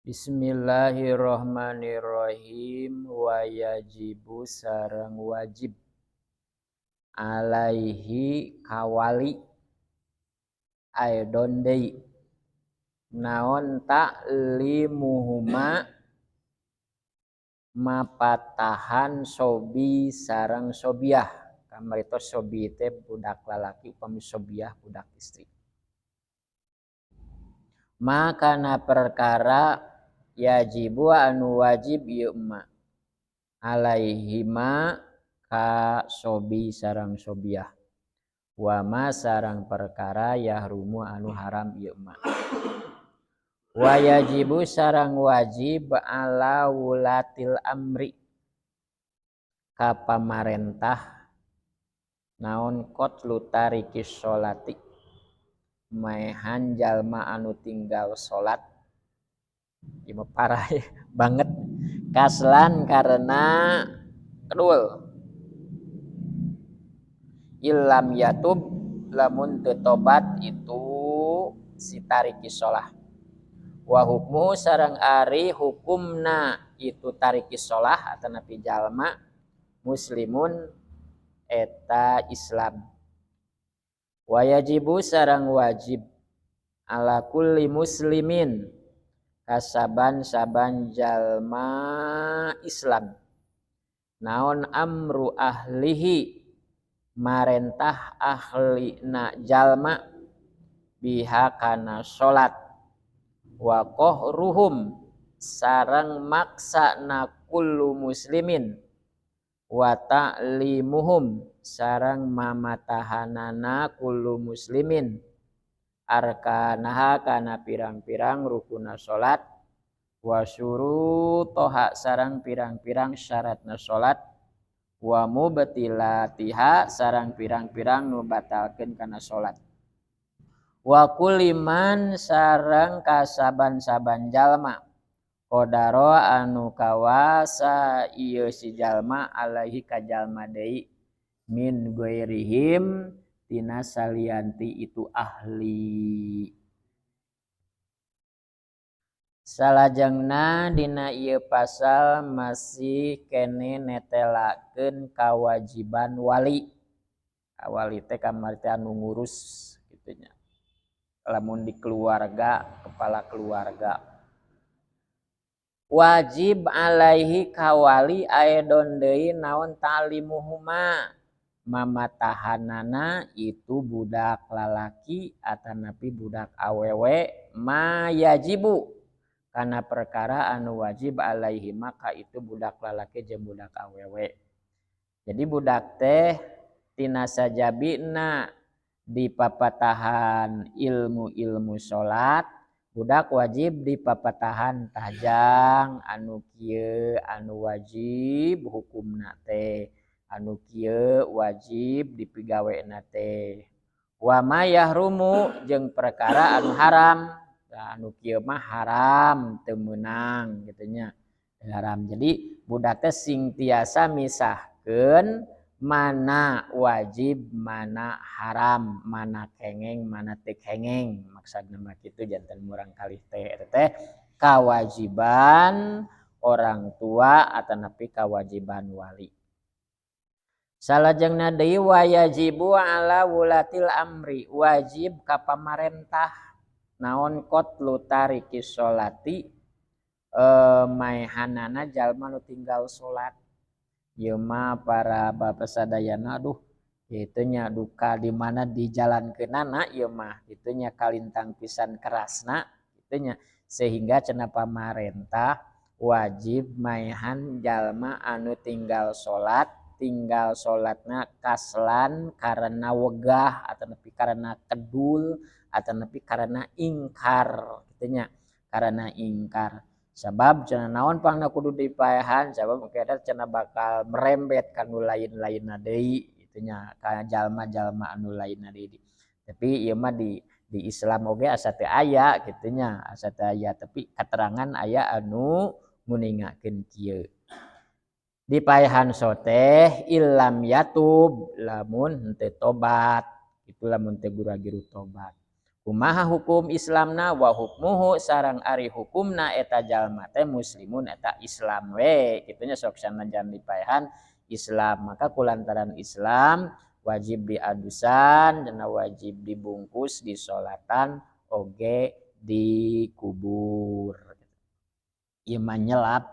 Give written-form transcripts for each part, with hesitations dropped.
Bismillahirrahmanirrahim. Wa yajibu sareng wajib alaihi kawali aidon deui naon ta'limuhuma mapatahan sobi sareng sobiah. Kamari tos sobi teh budak lalaki upami sobiah budak istri. Maka na perkara yajibu anu wajib ieu emak alaihima ka sobi sareng sobiah wa ma sareng perkara yahrumu anu haram ieu emak wa yajibu sareng wajib ala wulatil amri ka pamarentah naon qatlu tarikis sholati maehan jalma anu tinggal salat ieu parah banget kaslan karena kedul ilam yatub lamun teu tobat itu si tariki sholah wa hukmu sareng ari hukumna itu tariki sholah atanapi jalma muslimun eta Islam wa yajibu sareng wajib ala kulli muslimin kasaban-saban jalma Islam naon amru ahlihi marentah ahlina jalma biha kana salat wa qahruhum sareng maksana kullu muslimin wa ta'limuhum sareng mamatahanana kullu muslimin arkanaha kana pirang-pirang rukuna salat wa syurutoha sareng pirang-pirang syaratna salat wa mubtilatiha sareng pirang-pirang nu batalkeun kana salat wa kuliman sareng kasaban-saban jalma qadaro anu kawasa ieu si jalma alaihi ka jalma deui min ghairihim tina salianti itu ahli. Salajengna dina ieu pasal masih kene netelakeun kawajiban wali. Wali teh kamari teh anu ngurus kitu nya. Lamun di keluarga, kepala keluarga. Wajib alaihi kawali aidon deui naon ta'limuhuma mamatahanana itu budak lalaki atanapi budak awewe ma yajibu kana perkara anu wajib alaihi maka itu budak lalaki jeung budak awewe. Jadi budak teh tina sajabina dipapatahan ilmu-ilmu salat budak wajib dipapatahan tajang anu kieu anu wajib hukumna teh anu kieu wajib dipigawena teh wa ma yahrumu jeung perkara anu haram anu kieu mah haram teu meunang kitu nya haram. Jadi budak teh sing tiasa misahkeun mana wajib mana haram mana kengeng mana teu kengeng maksudna mah kitu janten murang kalih teh kawajiban orang tua atanapi kawajiban wali. Salajengna deui wa yajibu ala wulatil amri wajib ka pamarentah naon qatlu tarikis sholati maehanana jalma nu tinggal salat. Ieu mah para bapak sadayana aduh kitu nya duka di mana dijalankeunana ieu mah kitu nya kalintang pisan kerasna kitu nya sehingga cenah pamarentah wajib maehan jalma anu tinggal salatna kaslan karena wegah atanapi karena kedul atanapi karena ingkar kitu nya karena ingkar sabab cenah naon pangna kudu dipaehan sabab keada cenah bakal merembet kanu lain-lainna deui kitu nya ka jalma-jalma anu lainna deui tapi ieu mah di Islam oge asa teu aya kitu nya asa teu aya tapi katerangan aya anu nguningakeun kieu dipaehan soteh illam yatub lamun henteu tobat itu lamun teu gura-giru tobat kumaha hukum Islamna wa hukmuhu sarang ari hukumna eta jalma teh muslimun eta Islam we kitunya sok sanajan dipaehan Islam maka kulantaran Islam wajib diadusan dan wajib dibungkus disolatan oge dikubur ieu mah nyelap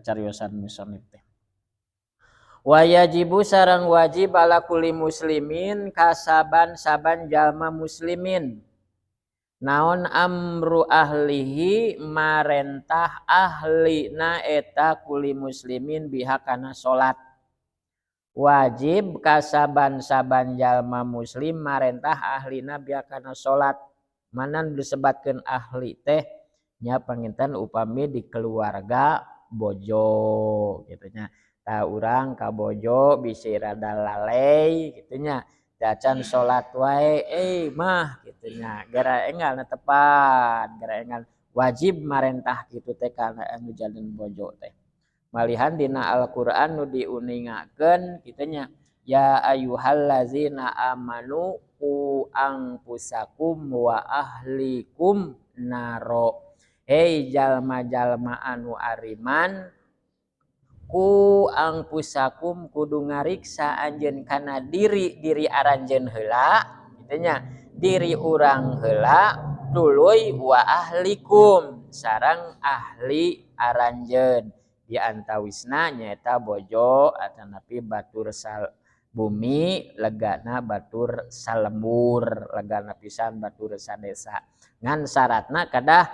cariosan musannif teh wajibu sareng wajib ala kulli muslimin kasaban saban jalma muslimin naon amru ahlihi marentah ahlina eta kulli muslimin biha kana salat wajib kasaban saban jalma muslim marentah ahlina biha kana salat manan disebatkeun ahli teh nya panginten upami di keluarga bojo gitu nya tah urang ka bojo bisi rada lalei kitu nya dacan salat wae mah kitu nya gara enggal netepan gara enggal wajib marentah kitu teh kana anu jalin bojo teh malihan dina Al-Qur'an nu diuningakeun kitu nya ya ayyuhallazina amanu qu anfusakum wa ahlikum naro hei jalma-jalma anu ariman ku angpusakum kudu ngariksa anjeun kana diri aranjeun heula kitu nya diri urang heula tuluy wa ahlikum sareng ahli aranjeun di antawisna nyaeta bojo atanapi batur bumi legana batur salembur legana pisan batur sadesa ngan syaratna kadah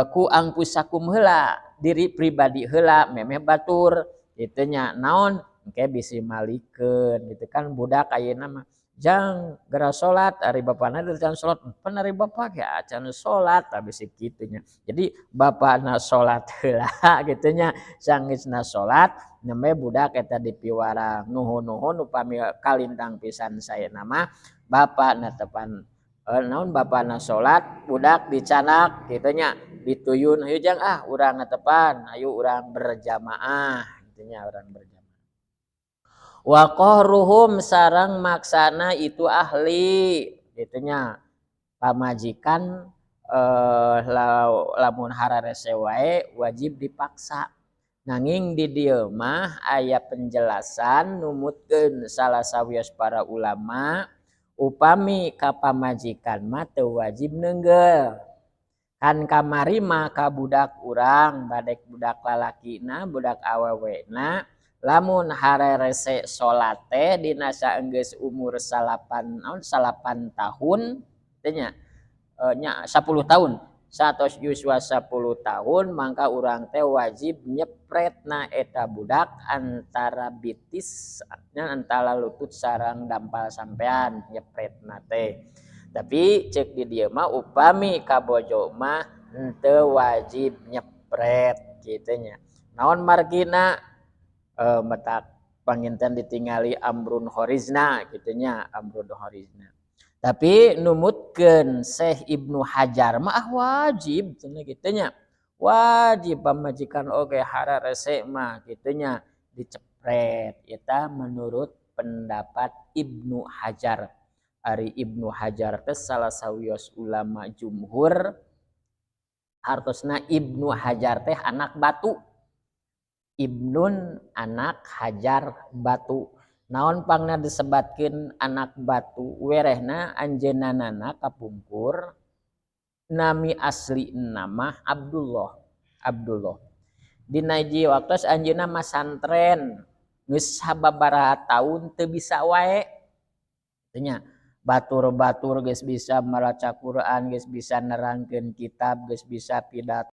ku angpusakum heula diri pribadi heula memeh batur kitu nya naon engke bisi malikeun gitu kan budak ayeuna mah jang gara salat ari bapana can salat pan ari bapa ge acan salat habis kitu nya jadi bapana salat heula kitu nya sanggeusna salat nembe budak eta dipiwara nuhun-nuhun upami kalintang pisan sayeuna mah bapana tepan naon bapana salat budak dicanak kitu nya dituyun hayu jang urang ngatepan hayu urang berjamaah kitu nya urang berjamaah wa qahruhum sareng maksana itu ahli kitu nya pamajikan lamun hararese wae wajib dipaksa nanging di dieu mah aya penjelasan numutkeun salah sawios para ulama upami ka pamajikan mah teu wajib neunggel kan kamari mah ka budak urang badek budak lalakina budak awewena lamun harerese salat teh dina saenggeus umur 8 tahun teh nya 10 tahun satos yuswa 10 tahun mangka urang teh wajib nyepretna eta budak antara bitis antara lutut sareng dampal sampean nyepretna teh tapi cek di dieu mah upami ka bojo mah henteu wajib nyepret kitu nya naon margina metak panginten ditingali amrun horizna kitu nya amrun horizna tapi numutkeun Syekh Ibnu Hajar mah wajib cenah kitu nya wajib pamajikan oge hararese mah kitu nya dicepret eta menurut pendapat Ibnu Hajar ari Ibnu Hajar teh salah sawios ulama jumhur hartosna Ibnu Hajar teh anak batu Ibnun anak Hajar batu naon pangna disebatkeun anak batu werehna anjeunana kapungkur nami asli nama Abdullah dina hiji waktos anjeunna masantren geus sababaraha taun teu bisa wae teh nya batur-batur geus bisa maraca Quran geus bisa nerangkeun kitab geus bisa pidato